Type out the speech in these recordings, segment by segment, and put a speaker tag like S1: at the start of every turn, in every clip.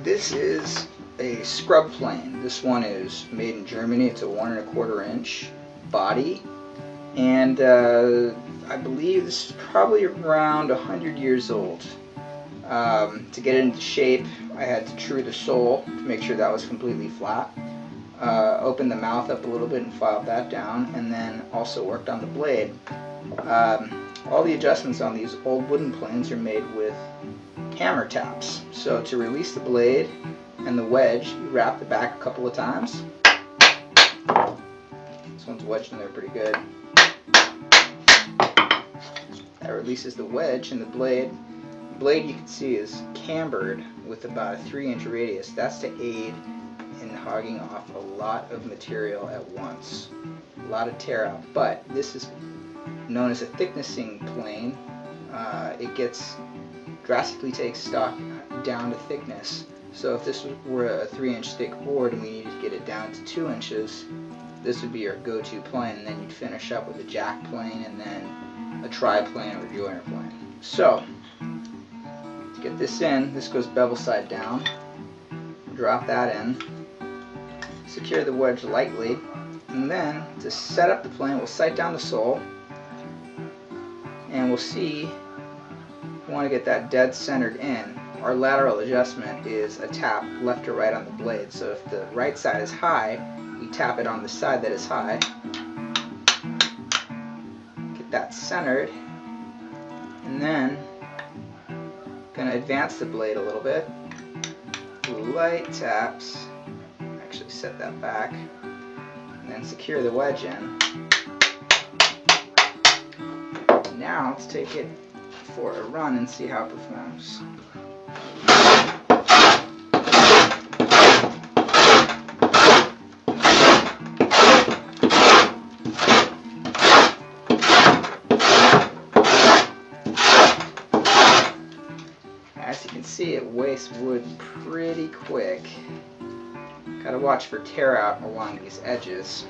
S1: This is a scrub plane. This one is made in Germany. It's a 1¼ inch body, and I believe this is probably around 100 years old. To get it into shape, I had to true the sole to make sure that was completely flat. Opened the mouth up a little bit and filed that down, and then also worked on the blade. All the adjustments on these old wooden planes are made with hammer taps. So to release the blade and the wedge, you wrap the back a couple of times. This one's wedged in there pretty good. That releases the wedge and the blade. The blade, you can see, is cambered with about a 3-inch radius. That's to aid in hogging off a lot of material at once. A lot of tear out. But this is known as a thicknessing plane. It drastically takes stock down to thickness. So if this were a 3-inch thick board and we needed to get it down to 2 inches, this would be your go-to plane, and then you'd finish up with a jack plane and then a tri-plane or a joiner plane. So to get this in, this goes bevel side down. Drop that in. Secure the wedge lightly, and then to set up the plane, we'll sight down the sole, and we'll see. We want to get that dead centered in. Our lateral adjustment is a tap left to right on the blade. So if the right side is high, we tap it on the side that is high. Get that centered, and then going to advance the blade a little bit. Light taps. Actually set that back, and then secure the wedge in. Now let's take it for a run and see how it performs. As you can see, it wastes wood pretty quick. Gotta watch for tear out along these edges.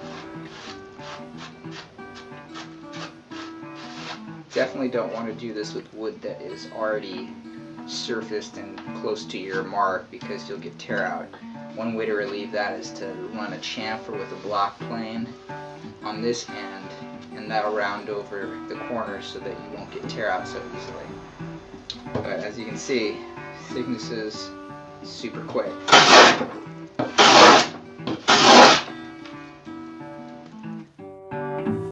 S1: Definitely don't want to do this with wood that is already surfaced and close to your mark, because you'll get tear out. One way to relieve that is to run a chamfer with a block plane on this end, and that'll round over the corners so that you won't get tear out so easily. But as you can see, thickness is super quick.